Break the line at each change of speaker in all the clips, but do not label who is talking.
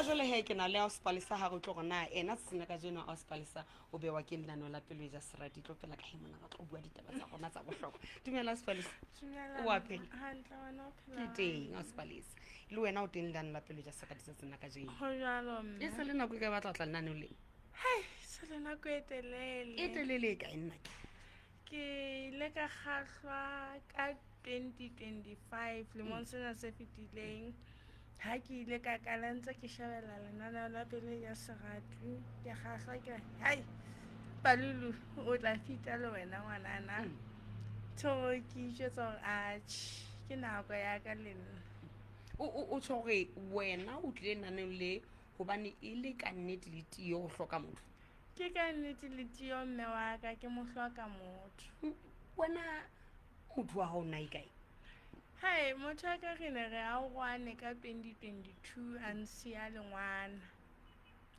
jole he ke na le Auspalisa ha go tlo gona ena tsena ka jeno Auspalisa o be wa ke nlano la pelo ja serati tlo pela ka himona ga tlo bua ditaba tsa gona tsa bohlokwa dumela Auspalisa o a phela
hantle wena o
ke
phela
teng Auspalisa le wena o teng nlano la pelo ja serati sa tsena ka jeno
go jalo mme
e se le nako e ka batla tla nna le
hai se le nako e telele
e telele ka nna
ke ile ka kgahlwa ka 2025 lemong sena se fetileng ha ke ile ka kala ntse ke shebella lenaneo la pele ya serati ke kgahlwa ke hai Palulu o tla fita le wena ngwanana so ke itjwetsa hore atjhe ke nako ya ka le nna
o tshore wena o tlile nane le hobane e le ka nnete le tio go hloka motho
ke ka nnete le tio mme wa ka ke mo hloka motho
wena motho wa hao nna ikae
hai motho wa ka re ne re a gwane ka 2022 a nsia le ngwana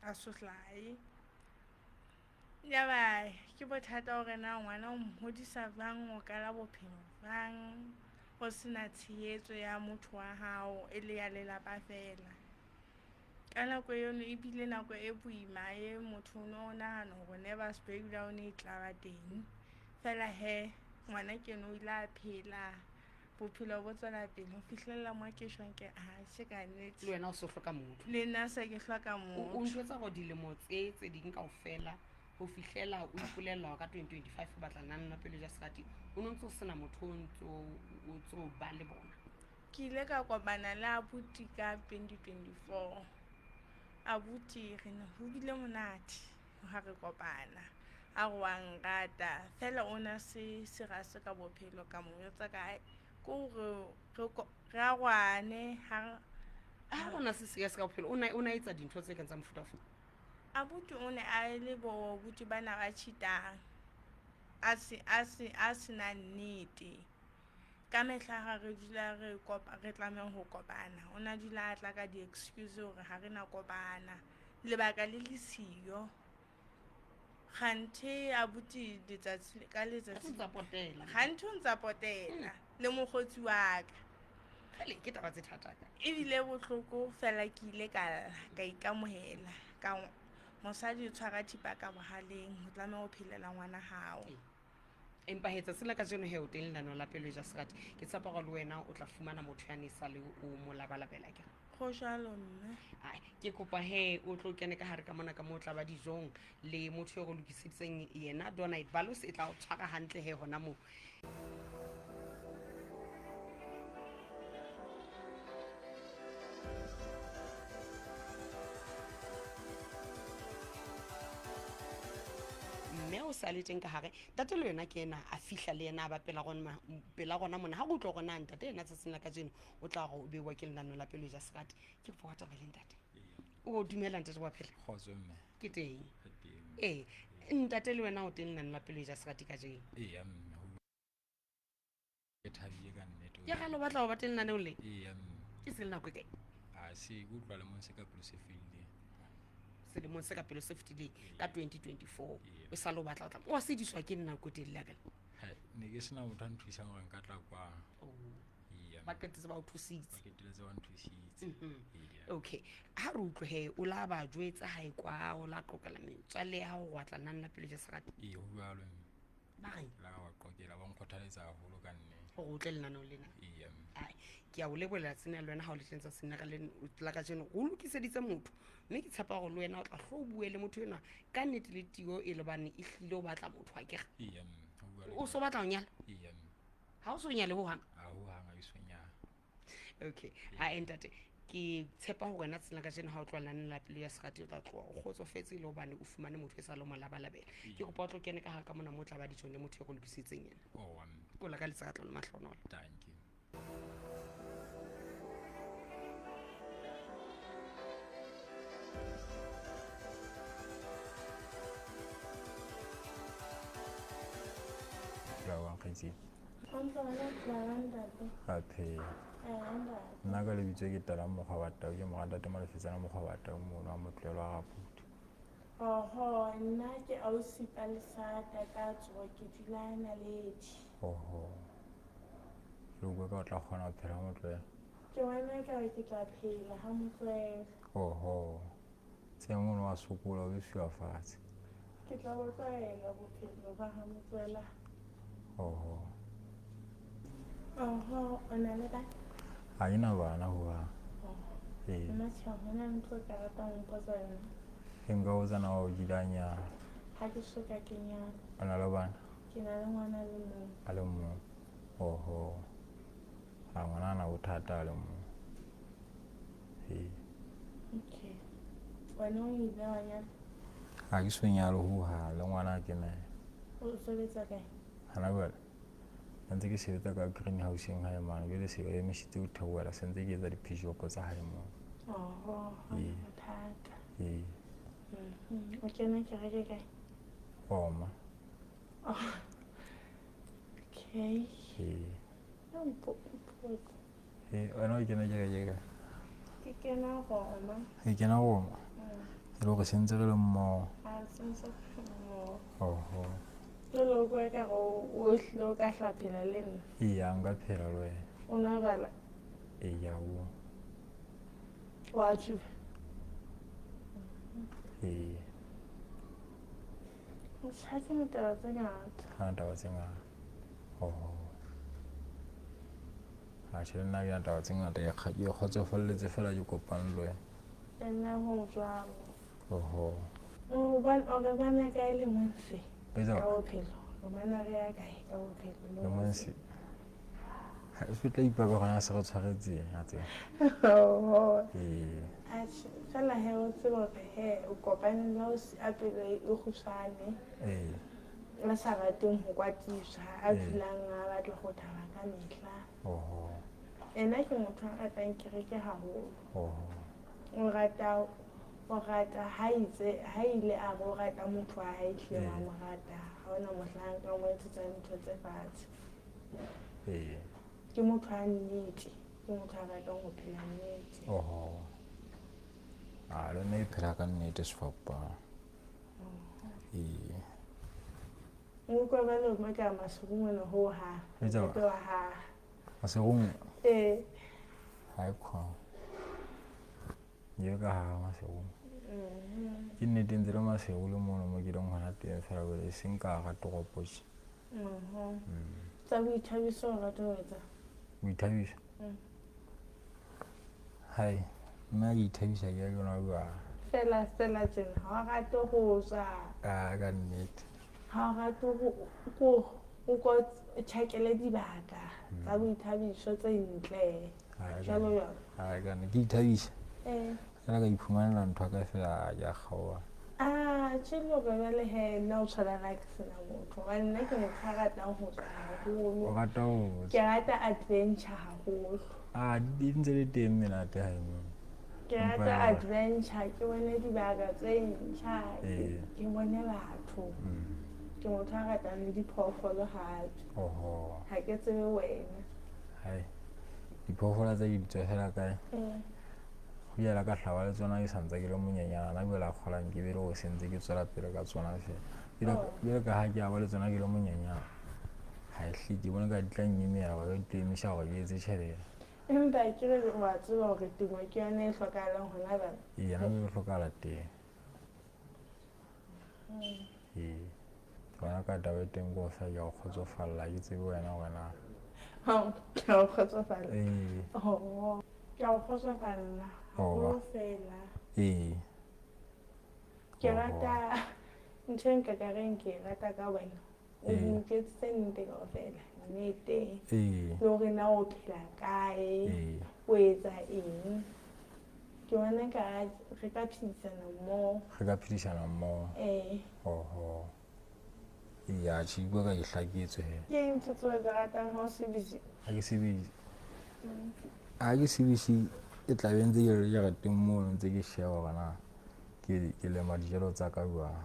a sohlae yaba ke bothata hore na ngwana o mhodisa bang o kala bophelo bang go sena tshehetso ya motho wa hao e le ya lelapa fela ka nako eno e bile nako e boima e motho o no nahana hore never breakdown e tla ba teng fela he ngwana ke no ile a phela bophelo bo tswela pele ho fihlella mo ke shwang ke se ka nnete
le wena o se hloka motho
le nna se ke hloka
o
motho
ntjwetsa go dilemo tse ding kaofela ho fihlela o ipolella ka 2025 o batla nna pele ja serati o no ntse o sena motho o tso ba le bona
ke ile ka kopana le abuti ka 2024 abuti re ne ho bile monate ha re kopana a go wa ngata fela o na se serase ka bophelo ka mo yotsa ka ko re a gwane ha
ona se se ka bophelo o na etsa dintho tse ka tsa mofutafuta
abuti o ne a le bo buti bana ba cheatang a se na nnete ka mehla ha re dula re tlamehang ho kopana o na dula a tla ka di-excuse hore ha re na kopana lebaka le le siyo kganthe abuti letsatsi ka letsatsi kganthe o ntsa potela le mokgotsi wa ka
gale ke taba tse thata ka
ebile bohloko fela ke ile ka ikamohela ka mosadi o tshwara thipa ka bohaleng ho tlameha ho phelela ngwana hao
empa hetsa sela ka jeno he o teng lano la pelo ja serati ke tshepa go le wena o tla fumana motho ya ne sa le o mo labalabela ke
go jalo mme
ai ke kopa he o tlo kene ka hare ka mona ka mo tla ba dijong le motho yo go lokiseditseng yena Donite Balos e tla o tshwara hantle he hona mo mme o sa le teng ka hare tate le yena ke ena a fihla le yena a bapela gona mona ha go tlo gona ntate ena tsa sena ka jeno o tla go be wa ke lenano la pelo ja serati ke go botsa ba le ntate o dumela ntate wa phela
kgotso mme
ke teng ntate le wena o teng lenano la pelo ja serati ka jeno
mme ke thabile ka nnete
ke ga lo batla go ba teng lenaneo le
mme
ke se le nako e kae
a se go utlwa le mo se ka pelo se file
selemong se ka pelo se fetileng ka 2024 o sa lo batla o tla o sediswa ke nna ko teng la ka
ne ke sena motho a nthusang gore nka tla kwa
ba qetetse ba o thusitse
ke teletse wa nthusitse
okay ha re utlwe he o la ba jwetsa ha ekwa o la qoqela metswalle ya go watla nna nna pele ja serati
ho bua lo
ba re
la wa qoqela ba nkgothaletsa haholo ka nne
go go tle lenaneo lena ai ke a o lebolela tsena le wena ha o le tshentsa sena ka le la ka jeno go lokiseditse motho mme ke tshepa go le wena o tla hlo bue le motho ena ka nnete le tio e le bane e hlile o batla motho a kega o so batla o nyala ha o so nyale ho hang
a ho hang a isonya
okay ha entate ke tshepa ho wena tsena ka jeno ha o tlolang la pele ya serati o tla tloa o kgotsofetse le hobane o fumane motho e sa le mo labalabela ke kopa o tlo kene ka ha ka mona mo tla ba dijong le motho e go lokisitseng yena o la ka letsa le mahlonola
thank you wa kgentsi aphe nna ka lebitso ke tala mokgwa wa tau ke mogatate malefetsana mokgwa wa tau mono wa motlelo wa gaputu
oho nna ke ausi Palesata ka tsoga ke dula Naledi
oho le bua ka o tla kgona go phela motlwe
ke bona ekare ke tla phela ha motswela.
Oho, tse ngono wa sokola o besiwa fatshe.
Ke tla bo tlwaela bophelo ba ha motswela.
Oho,
Oho, o na le bana?
ha ke na bana hohang. Ee,
Mmatjhao, ho na le ntho e ka ratang ho mpotsa yona.
ke nka botsa na wa o kilanyana.
Ha ke soka ke nyala,
O na le bana
ke na le ngwana le mong.
a le mong. Oho, ha ngwana a na bothata a le mong. Ee,
Okay. Wena o ile wa nyala?
ha ke so nyalo hohang le ngwana ke nae.
O sebetsa kae?
Hana jwale ntse ke sebetsa ka greenhouse-eng hae mane, jwale se ba emisitse ho theohela se ntse ke etsa diphijopo tsa hae moo.
Oho, ha
Ee.
bothata.
Ee,
O kena kereke kae?
Roma.
Okay.
Ee,
Mpotsa.
wena o kena kereke kae?
Ke kena Roma.
Ke kena Roma. E le hore se ntse re le mmoho.
Ha se ntse
Oho,
jwale o bua ekare o hlile o ka hlophela le nna.
eya nka phela le wena.
O nwa jwala?
Eya o.
Wa tsuba?
Ee,
Ha ke metaba tse ngata.
ha na taba tse ngata. Oho, atjhe le nna ke na taba tse ngata, ke kgotsofalletse fela ke kopane le wena.
Nna ho jwalo.
Oho,
O re bana kae lemong se
Etsa
ka bophelo? O bana re ya kae ka bophelo?
lemong se ha se tla ipaka gona se re tshwaretseng a tsena.
Oho.
Ee,
Atjhe, fela hee o tsebe hore hee o kopane le ho apere e kgutshwane,
ee,
a sa rateng ho kwatiswa, a dulang a batla go thaba ka mehla.
oho,
Ena ke motho a ratang kereke haholo.
oho,
O rata ha ile a re o rata motho wa hae hlile wa mo rata. Ha hona mohlang ka mo etsetsa ntho tse fatshe.
ee,
Ke motho a nnete, ke motho a ratang ho phela nnete.
oho. Le nna e phela ka nnete sefapano. Ee,
O utlwa ba le mo ka masuru mona ho ha.
Etsa
Ntate wa ha.
maserong
Ee.
ha e khona. Ye ka ha maserong. Ke nnete ntse le masego le mono mo ke leng hona teng fela jwale e seng ka hara toropo tje.
Tsa boithabiso o rata ho etsa?
Boithabiso? Hai, nna ke ithabisa ke ya yona jwang.
Fela tjena ha o rate ho ja.
Ka nnete.
Ha o rate o ko tjhakele dibaka tsa boithabiso tse ntle. Jwalo jwalo.
Ha ka nne ke ithabisa. Fela ka iphumanela ntho ka fela ya kgaoha.
Tjelo ba le hee nna o tshwanela ke sena motho. Hobane nna ke motho a ratang ho ja haholo.
O rata ho
Ke rata adventure haholo.
di ntse le teng menate hae moo.
Ke rata adventure, ke bone dibaka tse ntjha, ke bone batho. Ke motho a ratang le diphoofolo hape.
Oho.
Ha ke tsebe wena.
Hai, diphoofolo tse ke di tswela kae? Ho yela ka hlawa le tsona ke santse ke le monyenyana, nna jwale a kgolang ke be le ho sentse ke tswela pele ka tsona fela. Jwale ka ha ke a ba le tsona ke le monyenyana, ha e hle ke bone ka di tla nnyemela hore ke tlo emisa hore ke etse tjhelete.
Empa ke re wa tseba hore temo ke yona e hlokahalang hona jwale.
Ee, nna e hlokahala teng. Ee, bona ka taba e teng ko sa ke a o kgotsofalla, ke tsebe wena hore na.
Ke a o kgotsofalla.
Ee.
Ke a o kgotsofalla haholo fela.
Ee.
Ke rata ntho e nka ka reng ke rata ka wena. O nketsitse nnete kaofela, nnete.
Ee.
Le hore na o phela kae, o etsa eng. Ke bona ka re ka phedisana mmoho.
Re ka phedisana mmoho. Oho. Eya, tjhe bua ka e hlaketswe he.
Ke eng ntho tseo tse ratang ha o se busy?
Ha ke se busy. Ha ke se busy ke tla be ntse ke re jareteng mono ntse ke sheba hore na ke lema dijalo tsa ka jwang.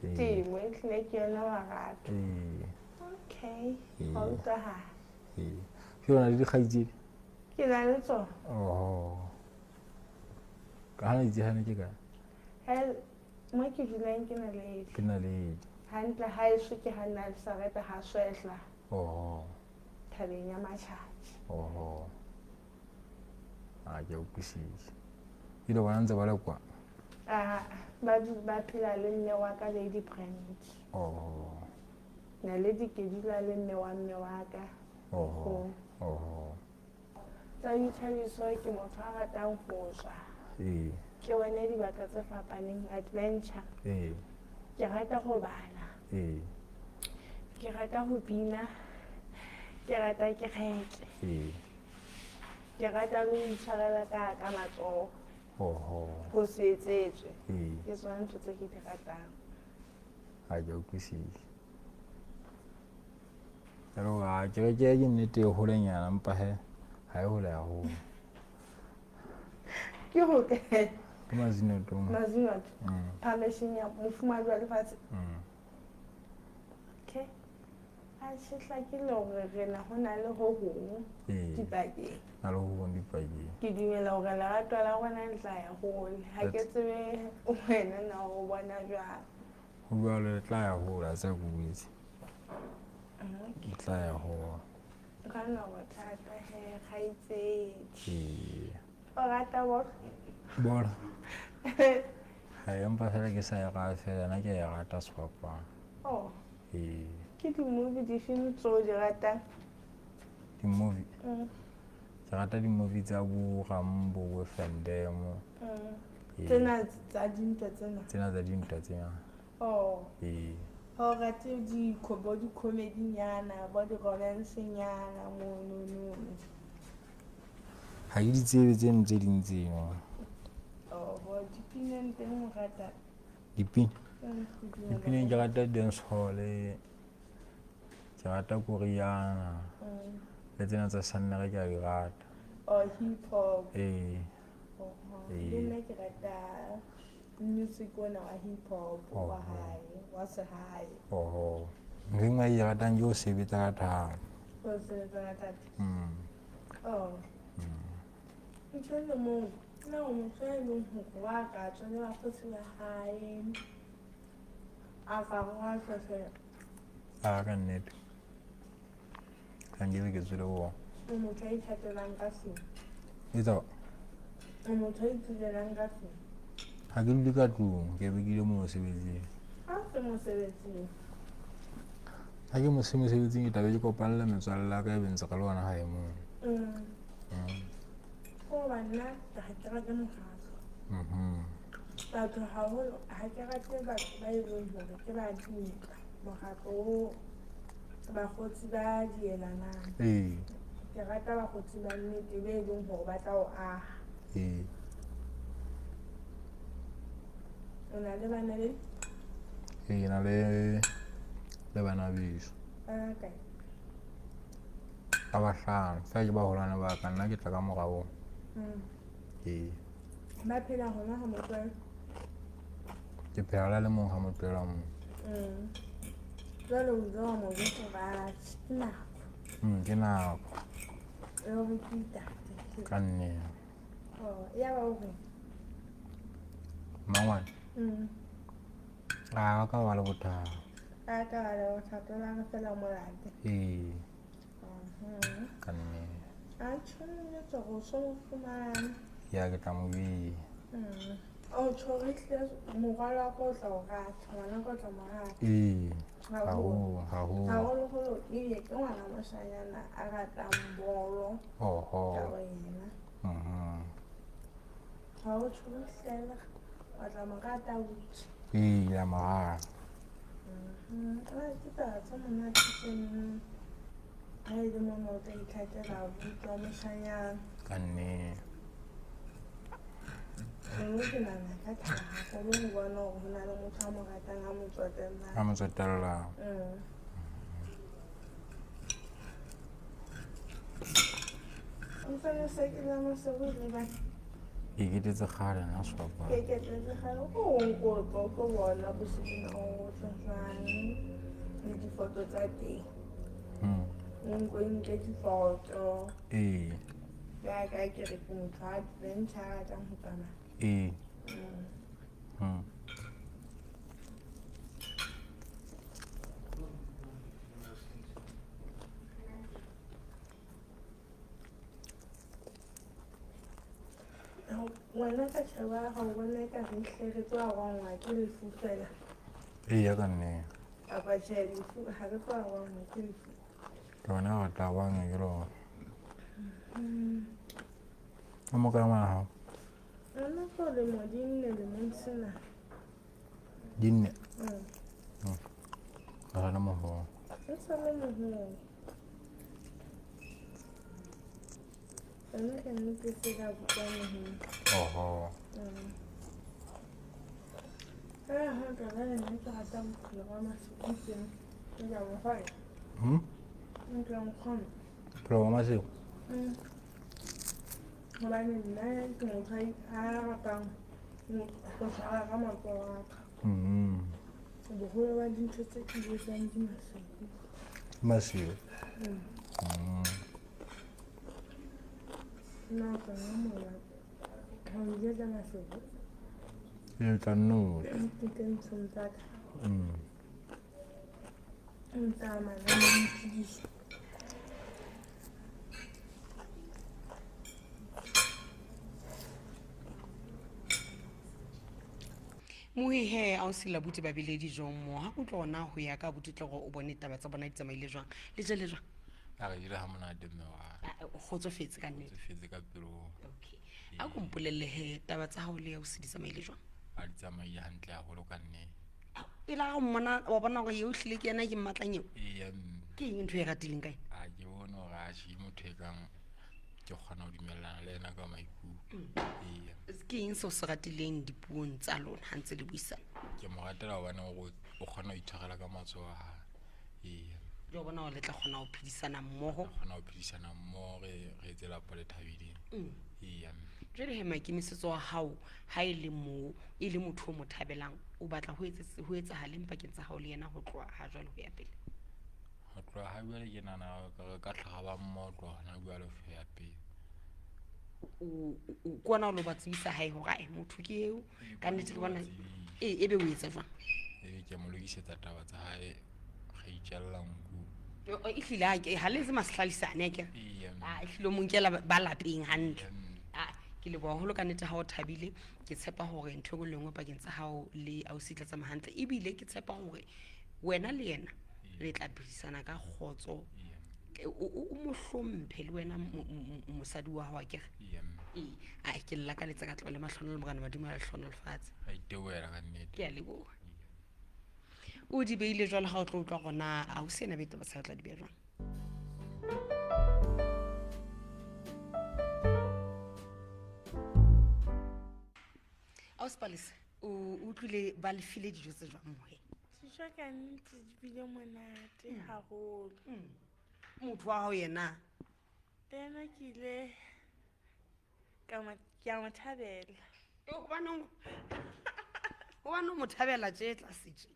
Temo e hlile ke yona wa rata. Okay, ha o utlwahala.
Ke yona le dikgaitsedi?
Ke na le tsona.
Oho. Ka hana itse hane ke kae?
Mo ke dulang ke na le
Ke na le
hantle ha eso ke ha nna le sarete ha swehla.
Oho.
Thabeng ya Matjhatji.
Oho. ke utlwisisa ile bona ntse ba le kwa
ba phela le mme wa ka Lady Brand. Naledi ke dula le mme wa ka. Tsa dithabiso ke motho a ratang ho ja. Ke bone dibaka tse fapaneng, adventure. Ke rata ho bala. Ke rata ho bina. Ke rata kereke. Ke rata le ho itshwarela ka matsoho. Ho se etsetswe. Ke tsona ntho tse ke di ratang.
Ha ke utlwisisa. Pero kereke ya ke nnete e holenyana empa he ha e hole haholo.
Ke ho ke
Mazinotong.
Permission ya mofumahadi wa lefatshe. Okay. A shehla ke le hore rena hona le ho hong dipakeng.
Na le ho hong dipakeng.
Ke dumela hore lerato la rona le tla ya hole. Ha ke tsebe wena na o bona jwang.
Ho bua le tla ya hole a tsa go butse. Ke tla ya hole.
Kana wa thata he khaitse. O rata
Bora. Hai empa fela ke sa ya ga fela nna ke ya rata sefapano.
Ke di-movie di-film tseo di ratang?
Di-movie? Ke rata di-movie tsa bo Rambo, bo Fandom.
Tsena tsa dintwa tsena?
Tsena tsa dintwa tsena.
O rate di-comedy-nyana, bo di-romance-nyana mono?
Ha ke di tsebe tse ding tseno.
Dipineng teng o rata?
Dipineng ke rata dancehall, ke rata Koreana, le tsena tsa Sanere ke a di rata.
Hip-hop? Le nna ke rata music ona wa hip-hop wa hae, wa sehae.
Ntho engwe ke ratang ke ho sebetsa ka thata.
Ho sebetsa ka thata? Ntho le moo na o motho e leng hore wa ka tswa le bakgotsi ba hae a ka wa fefela.
Ka nnete ka nkebe ke tswile ho
o motho a ithatelang ka seng. O motho a itulelang ka seng.
Ha ke dule ka tlung ke be ke ile mosebetsing.
Ha se mosebetsing?
Ha ke mosebetsing ke tla be ke kopane le metswalle ya ka e be ntse ka le ona hae moo.
Hoba nna ha ke rate mokgatlo. Batho haholo ha ke rate batho ba e leng hore ke ba dintwa. Mokgatlo o bakgotsi ba dielanang. Ke rata bakgotsi ba nnete be e leng hore ba tla o aha. O na le bana le?
Ke na le bana beso.
Bana kae?
Ba bahlano fela ke ba holwane ba ka nna ke tla ka morao.
Ba phela hona ha motswala?
Ke phela le mong ha motswala moo.
Jwale o ile wa mo jwetsa ba nako?
Ke nako.
E hore ke itate?
Ka nnete.
Ya ba o reng?
Mangwane? Wa ka ba le bothata.
A ka ba le bothata o lang fela molate?
Ka nnete.
A tshwanetse go so mo fumane.
Ya ke tla mo bea.
O tshwarehile morwalo wa ka o tla o rata, ngwana ka o tla mo rata. Haholoholo ebile ke ngwana moshanyana a ratang bolo ka wena. Ha o tshohlela o tla mo rata botse.
Ya mo rata.
Ke taba tse monate tseno. Ha e le mona o tla ithatela abuti wa moshanyana.
Ka nnete.
Ke nahana ka thaba haholo ho bona hore ho na le motho a mo ratang a mo tsotellang.
A mo tsotellang.
O fela se ke la mo se go le ba.
Ke ketetse kgale nna sefapano.
Ke ketetse kgale o nkotlo ko bona bosebina o jwang le difoto tsa teng. Nke difoto. Ya ka ke re ke motho a adventure a ratang ho tsamaya. Ngwana ka sheba ga o bona ka re hle re tloa gwangwa ke lefu fela
Eya ka nnete.
kapa tjhe lefu ga re tloa gwangwa ke lefu
Lona ga tla bang ke lona. O mo ka ngwana hao.
ngwana ko le mo dinne le monsena
Dinne. Ga na mo ho.
e sa le moholo ena ka nnete se ka bukane
Oho.
ha ka ba le nna ke rata bophelo ba masekeng ke ka mo kgona nka mo kgona
Pero ma se.
hobane nna ke motho a ratang go tshwara ka matsoho a ka boholo ba dintho tse ke di etsang di masedi
Masio.
nna ka nna mola ga o di etsa masedi
E tla no.
ke tentshong tsa ka ntsa mana le mphidiso
moe he a o sela buti ba bile dijong mo ha o tlo ona ho ya ka buti tlo go o bone taba tsa bona di tsamaile jwang le je le jwang
A re dira ha monate mme wa.
kgotsofetse ka nnete
Fetse ka pelo.
okay a ko mpolelle he taba tsa hao le ya o se di tsamaile jwang
A di tsamaile hantle haholo ka nnete.
pele ga mmona wa bona gore yo hlile ke yena ke mmatlang eo
Eya
ke eng ntho e ratileng kae
a ke bone gore a shi motho e kang ke kgona ho dumellana le ena ka maikutlo. Eya
ke eng se o se ratileng dipuong tsa lona ha ntse le buisana
ke mo ratela hobane o kgona ho itshwarela ka matsoho a hae. Eya
le o bona gore le tla kgona ho phedisana mmogo
re kgona ho phedisana mmoho re etse lapo le thabileng. Eya
jwale he maikemisetso wa hao ha e le moo e le motho o mo thabelang o batla ho etsahaleng pakeng tsa hao le yena ho tloha ha jwale ho ya pele
ho tloha ha jwale ke nahana re ka tlhaga ba mmotlo hona jwale ho ya pele.
o kona o lo ba tsebisa hae hore ai motho ke eo ka nnete ke bona e be o etsa jwang
Ebe ke mo lokisetsa taba tsa hae re itjalla nku.
e hlile ha le se masehlalisane ke
Eya
e hlile o mo nkela ba lapeng hantle ke le boholo ka nnete ha o thabile ke tshepa hore ntho go lengwe pakeng tsa hao le ausi tla tsa mahantle ebile ke tshepa hore wena le yena le tla phedisana ka khotso o mo hlomphe le wena mosadi wa hao akere ke lla ka letsa ka tlo le mahlono le bogana badimo a lehlono lefatshe
a itewela ka nnete.
ke a leboha o di beile jwale ga o tlo utlwa gona a o sena bete ba sa tla di beya jwang a o spalise o utlwile ba lefile dijo tse jwang mohe
dijo ka nnete di bile monate haholo
motho wa hao yena
le yena ke ile ke a mo thabela
gobane mo thabela tse tlase tje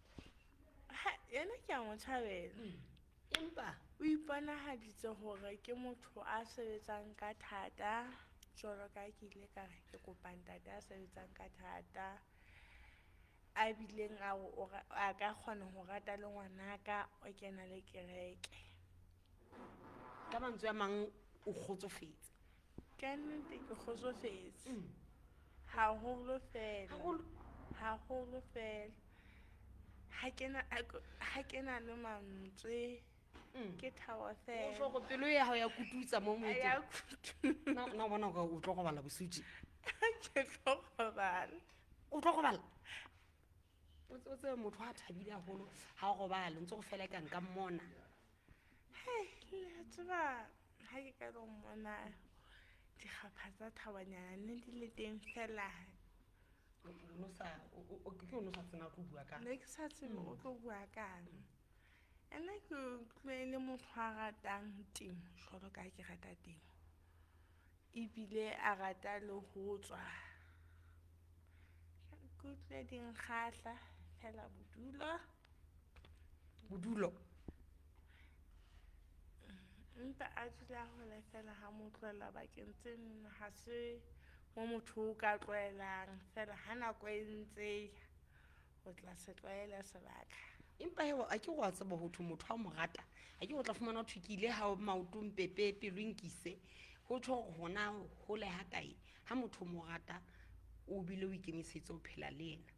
yena ke a mo thabela
empa
o iponahaditse hore ke motho a sebetsang ka thata jwalo ka ke ile ka re ke kopang ntate a sebetsang ka thata a bileng a ka kgona ho rata le ngwanaka o kena le kereke
ka mantswe a mang o kgotsofetse
ka nnete ke kgotsofetse haholo fela ha ke na le mantswe ke thaba fela
go pelo ya hao ya kututsa mo moetseng na bona gore o tlo go bala bosutsi
ke tlo gobala
o tlo go bala o tse motho a thabile haholo ha go bala ntse go fela ka nka mmona
le tseba ha ke ka lo mmona dikgapha tsa thabanyana ne di le teng fela ne ke sa tsebe o tlo bua kang ena ke utlwe le motho a ratang temo jwalo ka ke rata temo ebile a rata le ho tswa ke utlwe dinkgahla fela
bodulo
empa a dula ho le fela ha mo tlohela bakeng tse ha se mo motho o ka tloelang fela ha nako e ntse o tla se tlwaela sebaka
empa a ke go a tseba ho thwe motho a mo rata a ke go tla fumana thukile ha maotong pepe pelo nkise ho tjho hona ho le ha kae ha motho mo rata o bile o ikemisetse ho phela le yena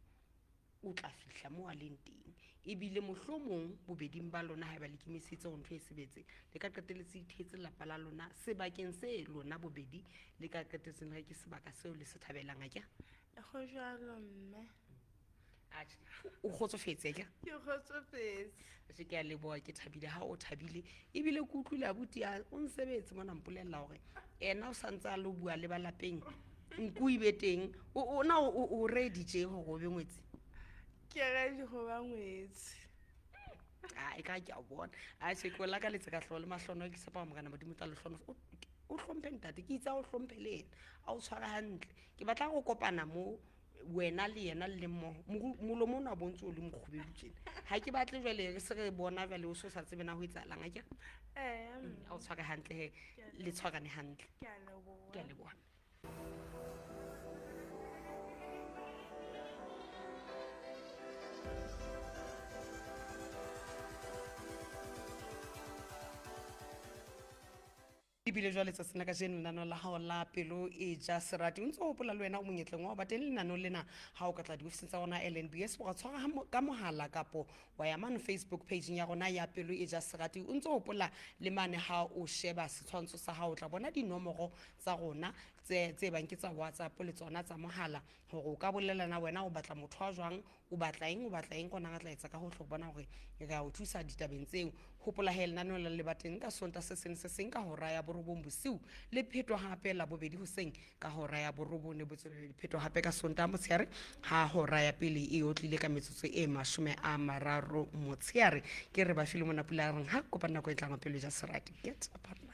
o tla fihla mo a leng teng ebile mohlomong bobeding ba lona ha ba le ikemisetse ho ntho e sebetse le ka qetelletse ithetse lapa la lona sebakeng se lona bobedi le ka qetelletse le ke sebaka seo le se thabelang a kya
go jalo mme
o kgotsofetse ka
ke kgotsofetse
se ke a leboa ke thabile ha o thabile ebile ke utlwile abuti o nsebetse mona mpolella hore ena o santse a lo bua le ba lapeng nku ibe teng o na o ready je hore o be ngwetsi
ke ready go ba ngwetsi
e ka ke a bona a se ko la ka letsa ka hlola le mahlono ke sepa mogana modimo tla le hlono o hlompe ntate ke itsa o hlompe le yena a o tshwara hantle ke batla go kopana mo wena le yena le molomo ona bontse o le mokhubedu tjena ha ke batle jwale re se re bona jwale o so sa tsebena ho etsalang a ke a o tshware hantle he le tshwarane hantle
ke a
ke a leboha ebile jwale tsa sena ka jeno lenaneo la hao la pelo e ja serati o ntse o hopola le wena o monyetleng wa ba teng lenaneo lena ha o ka tla diofising tsa rona LNBS wa tshwara ka mohala kapo wa ya mane Facebook page ya rona ya pelo e ja serati o ntse o hopola le mane ha o sheba setshwantsho sa hao tla bona dinomoro tsa rona tse bang ke tsa WhatsApp le tsona tsa mohala hore o ka bolelana wena o batla motho wa jwang o batla eng kona ga tla etsa ka ho hlo bona hore ga o thusa ditabeng tseo hopola he lenaneo la le bateng ka sonta se seng ka hora ya borobong bosiu le phetwa hape la bobedi hoseng ka hora ya borobong le botswelo le phetwa hape ka sonta motshehare ha hora ya pele e otlile ka metsotso e 30 motshehare ke re ba file mona pula reng ha kopana nako e tlang pele ja serati get apart